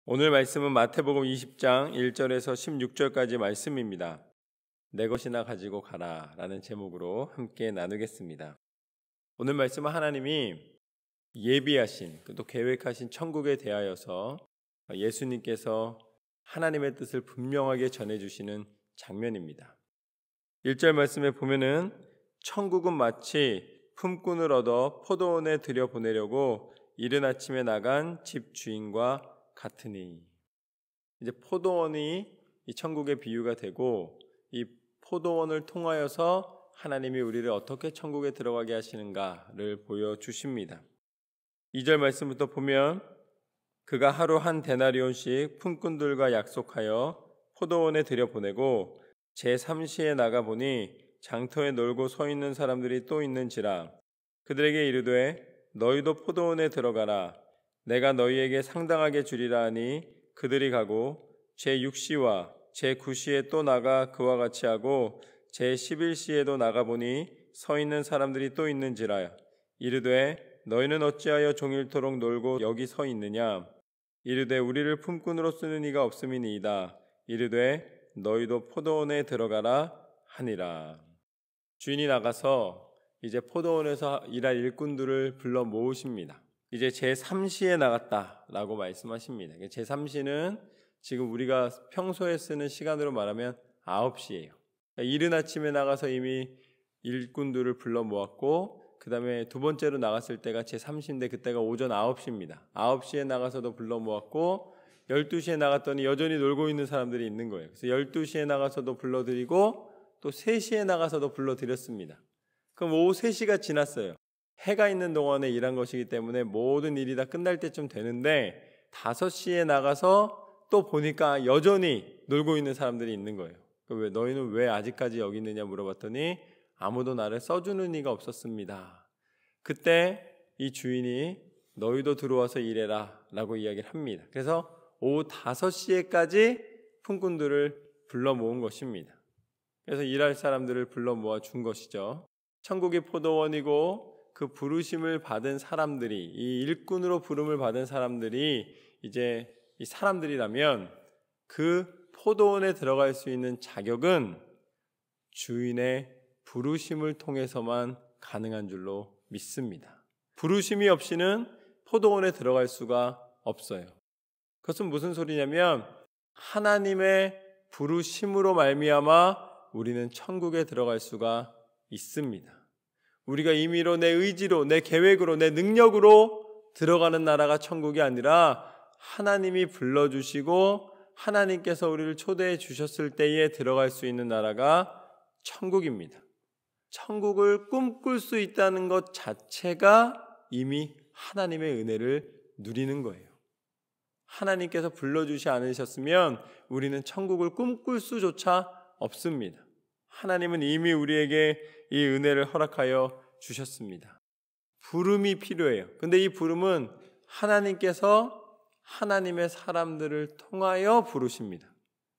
오늘 말씀은 마태복음 20장 1절에서 16절까지 말씀입니다. 내 것이나 가지고 가라 라는 제목으로 함께 나누겠습니다. 오늘 말씀은 하나님이 예비하신 또 계획하신 천국에 대하여서 예수님께서 하나님의 뜻을 분명하게 전해주시는 장면입니다. 1절 말씀에 보면은 천국은 마치 품꾼을 얻어 포도원에 들여보내려고 이른 아침에 나간 집 주인과 같으니, 이제 포도원이 이 천국의 비유가 되고, 이 포도원을 통하여서 하나님이 우리를 어떻게 천국에 들어가게 하시는가를 보여주십니다. 2절 말씀부터 보면 그가 하루 한 데나리온씩 품꾼들과 약속하여 포도원에 들여보내고 제3시에 나가보니 장터에 놀고 서 있는 사람들이 또 있는지라 그들에게 이르되 너희도 포도원에 들어가라. 내가 너희에게 상당하게 주리라 하니 그들이 가고 제6시와 제9시에 또 나가 그와 같이 하고 제11시에도 나가보니 서 있는 사람들이 또 있는지라 이르되 너희는 어찌하여 종일토록 놀고 여기 서 있느냐. 이르되 우리를 품꾼으로 쓰는 이가 없음이니이다. 이르되 너희도 포도원에 들어가라 하니라. 주인이 나가서 이제 포도원에서 일할 일꾼들을 불러 모으십니다. 이제 제3시에 나갔다라고 말씀하십니다. 제3시는 지금 우리가 평소에 쓰는 시간으로 말하면 9시예요. 이른 아침에 나가서 이미 일꾼들을 불러 모았고, 그 다음에 두 번째로 나갔을 때가 제3시인데 그때가 오전 9시입니다. 9시에 나가서도 불러 모았고 12시에 나갔더니 여전히 놀고 있는 사람들이 있는 거예요. 그래서 12시에 나가서도 불러드리고 또 3시에 나가서도 불러드렸습니다. 그럼 오후 3시가 지났어요. 해가 있는 동안에 일한 것이기 때문에 모든 일이 다 끝날 때쯤 되는데 5시에 나가서 또 보니까 여전히 놀고 있는 사람들이 있는 거예요. 왜 너희는 왜 아직까지 여기 있느냐 물어봤더니 아무도 나를 써주는 이가 없었습니다. 그때 이 주인이 너희도 들어와서 일해라 라고 이야기를 합니다. 그래서 오후 5시에까지 품꾼들을 불러 모은 것입니다. 그래서 일할 사람들을 불러 모아 준 것이죠. 천국이 포도원이고 그 부르심을 받은 사람들이, 이 일꾼으로 부름을 받은 사람들이 이제 이 사람들이라면 그 포도원에 들어갈 수 있는 자격은 주인의 부르심을 통해서만 가능한 줄로 믿습니다. 부르심이 없이는 포도원에 들어갈 수가 없어요. 그것은 무슨 소리냐면 하나님의 부르심으로 말미암아 우리는 천국에 들어갈 수가 있습니다. 우리가 임의로 내 의지로, 내 계획으로, 내 능력으로 들어가는 나라가 천국이 아니라 하나님이 불러주시고 하나님께서 우리를 초대해 주셨을 때에 들어갈 수 있는 나라가 천국입니다. 천국을 꿈꿀 수 있다는 것 자체가 이미 하나님의 은혜를 누리는 거예요. 하나님께서 불러주시 않으셨으면 우리는 천국을 꿈꿀 수조차 없습니다. 하나님은 이미 우리에게 이 은혜를 허락하여 주셨습니다. 부름이 필요해요. 근데 이 부름은 하나님께서 하나님의 사람들을 통하여 부르십니다.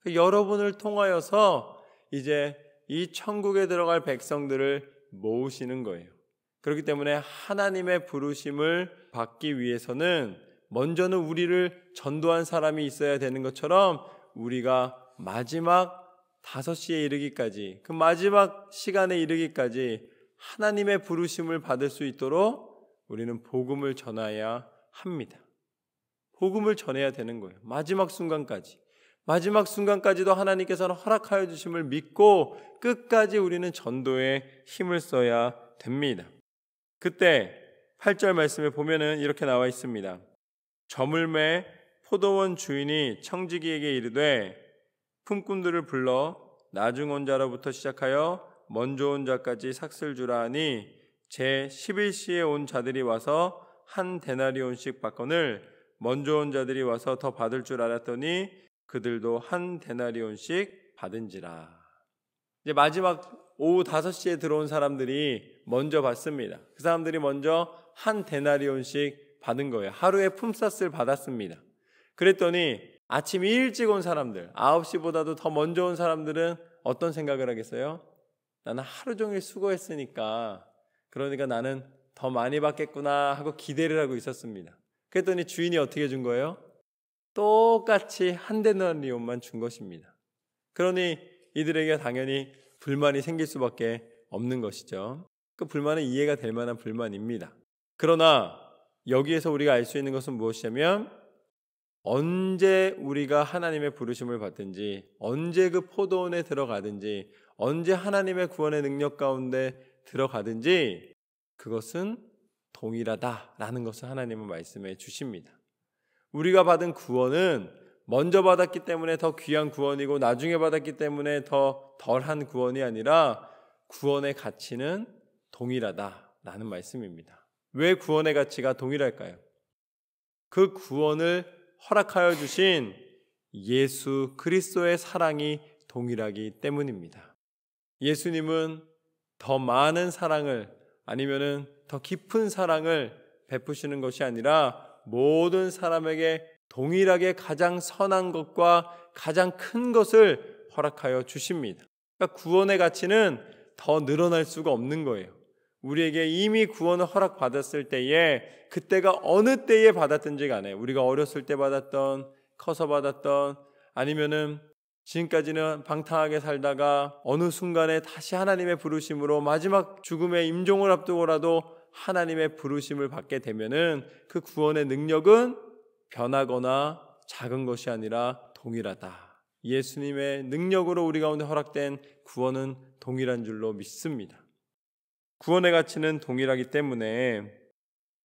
여러분을 통하여서 이제 이 천국에 들어갈 백성들을 모으시는 거예요. 그렇기 때문에 하나님의 부르심을 받기 위해서는 먼저는 우리를 전도한 사람이 있어야 되는 것처럼 우리가 마지막 5시에 이르기까지, 그 마지막 시간에 이르기까지 하나님의 부르심을 받을 수 있도록 우리는 복음을 전해야 합니다. 복음을 전해야 되는 거예요. 마지막 순간까지. 마지막 순간까지도 하나님께서는 허락하여 주심을 믿고 끝까지 우리는 전도에 힘을 써야 됩니다. 그때 8절 말씀에 보면은 이렇게 나와 있습니다. 저물매 포도원 주인이 청지기에게 이르되 품꾼들을 불러 나중 온 자로부터 시작하여 먼저 온 자까지 삭슬 주라 하니 제11시에 온 자들이 와서 한 데나리온씩 받거늘 먼저 온 자들이 와서 더 받을 줄 알았더니 그들도 한 데나리온씩 받은지라. 이제 마지막 오후 5시에 들어온 사람들이 먼저 받습니다. 그 사람들이 먼저 한 데나리온씩 받은 거예요. 하루에 품삯을 받았습니다. 그랬더니 아침 일찍 온 사람들, 9시보다도 더 먼저 온 사람들은 어떤 생각을 하겠어요? 나는 하루 종일 수고했으니까 그러니까 나는 더 많이 받겠구나 하고 기대를 하고 있었습니다. 그랬더니 주인이 어떻게 준 거예요? 똑같이 한 데나리온만 준 것입니다. 그러니 이들에게 당연히 불만이 생길 수밖에 없는 것이죠. 그 불만은 이해가 될 만한 불만입니다. 그러나 여기에서 우리가 알 수 있는 것은 무엇이냐면 언제 우리가 하나님의 부르심을 받든지, 언제 그 포도원에 들어가든지, 언제 하나님의 구원의 능력 가운데 들어가든지 그것은 동일하다라는 것을 하나님은 말씀해 주십니다. 우리가 받은 구원은 먼저 받았기 때문에 더 귀한 구원이고 나중에 받았기 때문에 더 덜한 구원이 아니라 구원의 가치는 동일하다라는 말씀입니다. 왜 구원의 가치가 동일할까요? 그 구원을 허락하여 주신 예수 그리스도의 사랑이 동일하기 때문입니다. 예수님은 더 많은 사랑을 아니면은 더 깊은 사랑을 베푸시는 것이 아니라 모든 사람에게 동일하게 가장 선한 것과 가장 큰 것을 허락하여 주십니다. 그러니까 구원의 가치는 더 늘어날 수가 없는 거예요. 우리에게 이미 구원을 허락받았을 때에 그때가 어느 때에 받았든지 간에 우리가 어렸을 때 받았던, 커서 받았던, 아니면은 지금까지는 방탕하게 살다가 어느 순간에 다시 하나님의 부르심으로 마지막 죽음의 임종을 앞두고라도 하나님의 부르심을 받게 되면은 그 구원의 능력은 변하거나 작은 것이 아니라 동일하다. 예수님의 능력으로 우리 가운데 허락된 구원은 동일한 줄로 믿습니다. 구원의 가치는 동일하기 때문에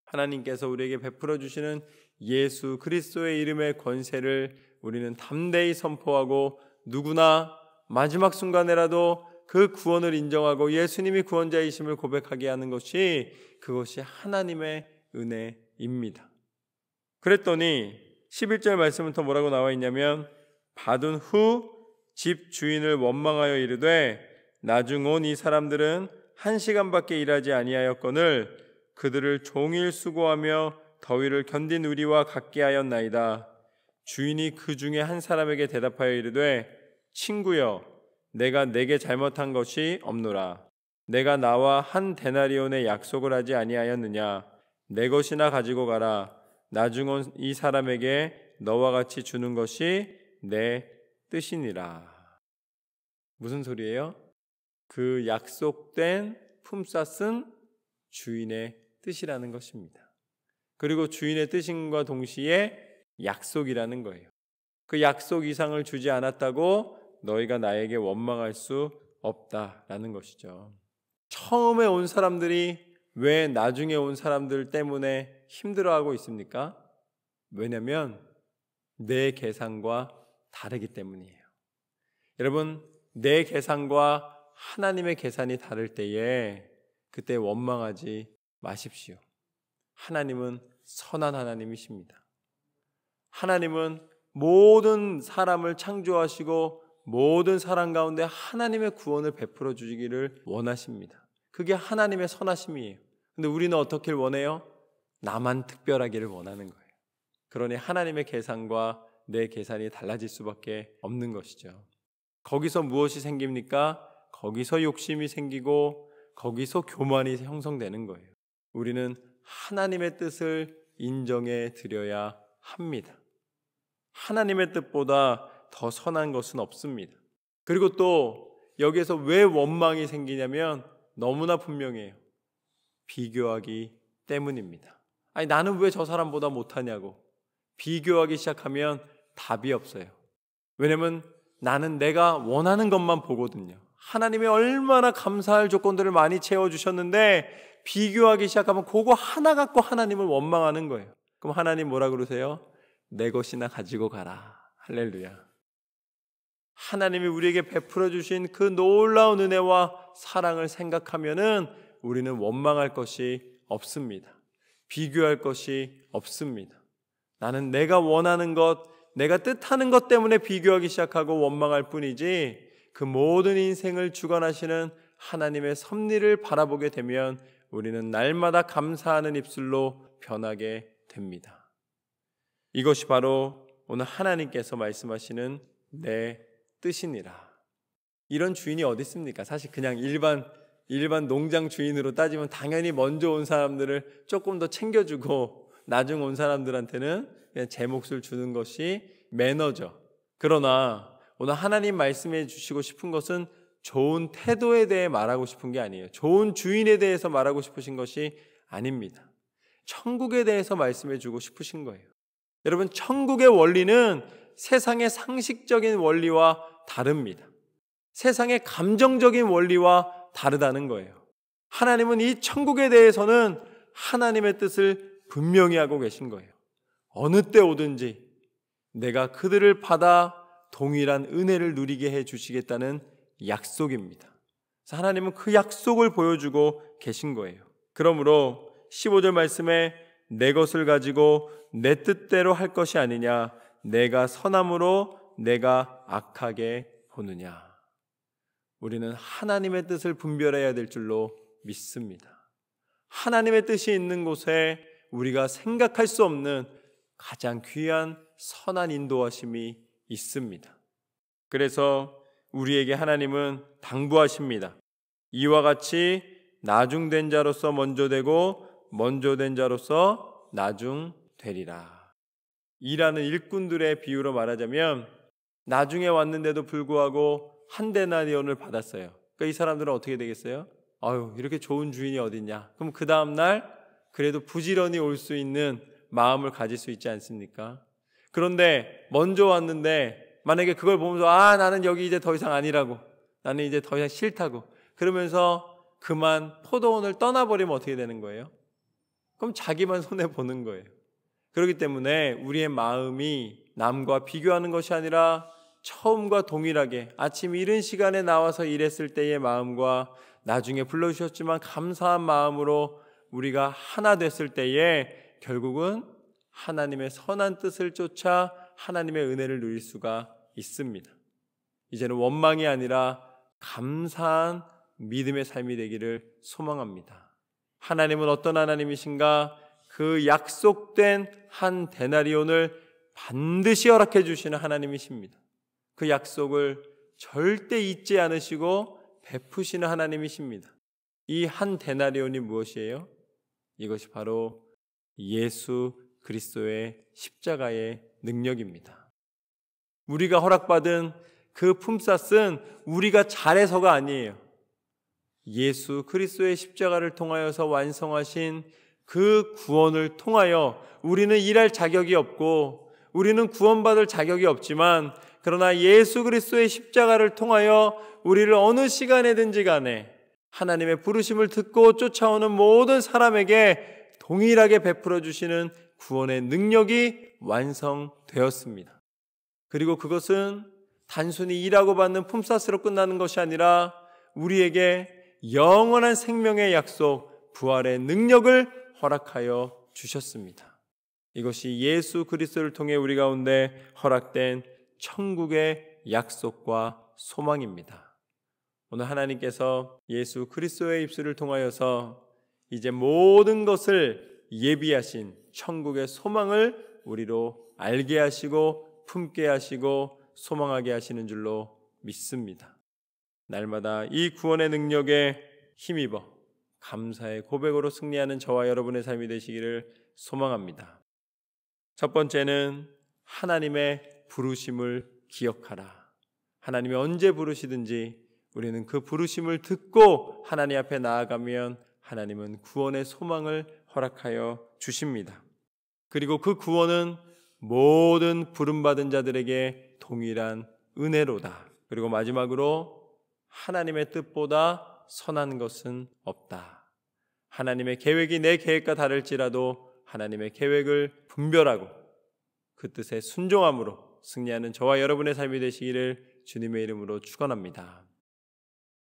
하나님께서 우리에게 베풀어 주시는 예수 그리스도의 이름의 권세를 우리는 담대히 선포하고 누구나 마지막 순간에라도 그 구원을 인정하고 예수님이 구원자이심을 고백하게 하는 것이 그것이 하나님의 은혜입니다. 그랬더니 11절 말씀은 또 뭐라고 나와 있냐면 받은 후 집 주인을 원망하여 이르되 나중 온 이 사람들은 1시간밖에 일하지 아니하였거늘 그들을 종일 수고하며 더위를 견딘 우리와 같게 하였나이다. 주인이 그 중에 한 사람에게 대답하여 이르되 친구여 내가 내게 잘못한 것이 없노라. 내가 나와 한 데나리온의 약속을 하지 아니하였느냐. 내 것이나 가지고 가라. 나중 온 이 사람에게 너와 같이 주는 것이 내 뜻이니라. 무슨 소리예요? 그 약속된 품삯은 주인의 뜻이라는 것입니다. 그리고 주인의 뜻임과 동시에 약속이라는 거예요. 그 약속 이상을 주지 않았다고 너희가 나에게 원망할 수 없다라는 것이죠. 처음에 온 사람들이 왜 나중에 온 사람들 때문에 힘들어하고 있습니까? 왜냐하면 내 계산과 다르기 때문이에요. 여러분, 내 계산과 하나님의 계산이 다를 때에 그때 원망하지 마십시오. 하나님은 선한 하나님이십니다. 하나님은 모든 사람을 창조하시고 모든 사람 가운데 하나님의 구원을 베풀어 주시기를 원하십니다. 그게 하나님의 선하심이에요. 근데 우리는 어떻게 원해요? 나만 특별하기를 원하는 거예요. 그러니 하나님의 계산과 내 계산이 달라질 수밖에 없는 것이죠. 거기서 무엇이 생깁니까? 거기서 욕심이 생기고 거기서 교만이 형성되는 거예요. 우리는 하나님의 뜻을 인정해 드려야 합니다. 하나님의 뜻보다 더 선한 것은 없습니다. 그리고 또 여기에서 왜 원망이 생기냐면 너무나 분명해요. 비교하기 때문입니다. 아니 나는 왜 저 사람보다 못하냐고 비교하기 시작하면 답이 없어요. 왜냐면 나는 내가 원하는 것만 보거든요. 하나님이 얼마나 감사할 조건들을 많이 채워주셨는데 비교하기 시작하면 그거 하나 갖고 하나님을 원망하는 거예요. 그럼 하나님 뭐라 그러세요? 내 것이나 가지고 가라. 할렐루야. 하나님이 우리에게 베풀어 주신 그 놀라운 은혜와 사랑을 생각하면은 우리는 원망할 것이 없습니다. 비교할 것이 없습니다. 나는 내가 원하는 것, 내가 뜻하는 것 때문에 비교하기 시작하고 원망할 뿐이지 그 모든 인생을 주관하시는 하나님의 섭리를 바라보게 되면 우리는 날마다 감사하는 입술로 변하게 됩니다. 이것이 바로 오늘 하나님께서 말씀하시는 내 뜻이니라. 이런 주인이 어디 있습니까? 사실 그냥 일반 농장 주인으로 따지면 당연히 먼저 온 사람들을 조금 더 챙겨주고 나중 온 사람들한테는 그냥 제 몫을 주는 것이 매너죠. 그러나 오늘 하나님 말씀해 주시고 싶은 것은 좋은 태도에 대해 말하고 싶은 게 아니에요. 좋은 주인에 대해서 말하고 싶으신 것이 아닙니다. 천국에 대해서 말씀해 주고 싶으신 거예요. 여러분, 천국의 원리는 세상의 상식적인 원리와 다릅니다. 세상의 감정적인 원리와 다르다는 거예요. 하나님은 이 천국에 대해서는 하나님의 뜻을 분명히 하고 계신 거예요. 어느 때 오든지 내가 그들을 받아 동일한 은혜를 누리게 해 주시겠다는 약속입니다. 그래서 하나님은 그 약속을 보여주고 계신 거예요. 그러므로 15절 말씀에 내 것을 가지고 내 뜻대로 할 것이 아니냐, 내가 선함으로 내가 악하게 보느냐. 우리는 하나님의 뜻을 분별해야 될 줄로 믿습니다. 하나님의 뜻이 있는 곳에 우리가 생각할 수 없는 가장 귀한 선한 인도하심이 있습니다. 그래서 우리에게 하나님은 당부하십니다. 이와 같이 나중된 자로서 먼저 되고 먼저 된 자로서 나중되리라. 일하는 일꾼들의 비유로 말하자면 나중에 왔는데도 불구하고 한 데나리온을 받았어요. 그러니까 이 사람들은 어떻게 되겠어요? 아유, 이렇게 좋은 주인이 어딨냐. 그럼 그 다음날 그래도 부지런히 올 수 있는 마음을 가질 수 있지 않습니까? 그런데 먼저 왔는데 만약에 그걸 보면서 나는 여기 이제 더 이상 아니라고, 나는 이제 더 이상 싫다고 그러면서 그만 포도원을 떠나버리면 어떻게 되는 거예요? 그럼 자기만 손해보는 거예요. 그렇기 때문에 우리의 마음이 남과 비교하는 것이 아니라 처음과 동일하게 아침 이른 시간에 나와서 일했을 때의 마음과 나중에 불러주셨지만 감사한 마음으로 우리가 하나 됐을 때에 결국은 하나님의 선한 뜻을 쫓아 하나님의 은혜를 누릴 수가 있습니다. 이제는 원망이 아니라 감사한 믿음의 삶이 되기를 소망합니다. 하나님은 어떤 하나님이신가? 그 약속된 한 데나리온을 반드시 허락해 주시는 하나님이십니다. 그 약속을 절대 잊지 않으시고 베푸시는 하나님이십니다. 이 한 데나리온이 무엇이에요? 이것이 바로 예수 그리스도의 십자가의 능력입니다. 우리가 허락받은 그 품삯은 우리가 잘해서가 아니에요. 예수 그리스도의 십자가를 통하여서 완성하신 그 구원을 통하여 우리는 일할 자격이 없고 우리는 구원받을 자격이 없지만, 그러나 예수 그리스도의 십자가를 통하여 우리를 어느 시간에든지 간에 하나님의 부르심을 듣고 쫓아오는 모든 사람에게 동일하게 베풀어 주시는 구원의 능력이 완성되었습니다. 그리고 그것은 단순히 일하고 받는 품삯으로 끝나는 것이 아니라 우리에게 영원한 생명의 약속, 부활의 능력을 허락하여 주셨습니다. 이것이 예수 그리스도를 통해 우리 가운데 허락된 천국의 약속과 소망입니다. 오늘 하나님께서 예수 그리스도의 입술을 통하여서 이제 모든 것을 예비하신 천국의 소망을 우리로 알게 하시고 품게 하시고 소망하게 하시는 줄로 믿습니다. 날마다 이 구원의 능력에 힘입어 감사의 고백으로 승리하는 저와 여러분의 삶이 되시기를 소망합니다. 첫 번째는 하나님의 부르심을 기억하라. 하나님이 언제 부르시든지 우리는 그 부르심을 듣고 하나님 앞에 나아가면 하나님은 구원의 소망을 허락하여 주십니다. 그리고 그 구원은 모든 부름받은 자들에게 동일한 은혜로다. 그리고 마지막으로 하나님의 뜻보다 선한 것은 없다. 하나님의 계획이 내 계획과 다를지라도 하나님의 계획을 분별하고 그 뜻에 순종함으로 승리하는 저와 여러분의 삶이 되시기를 주님의 이름으로 축원합니다.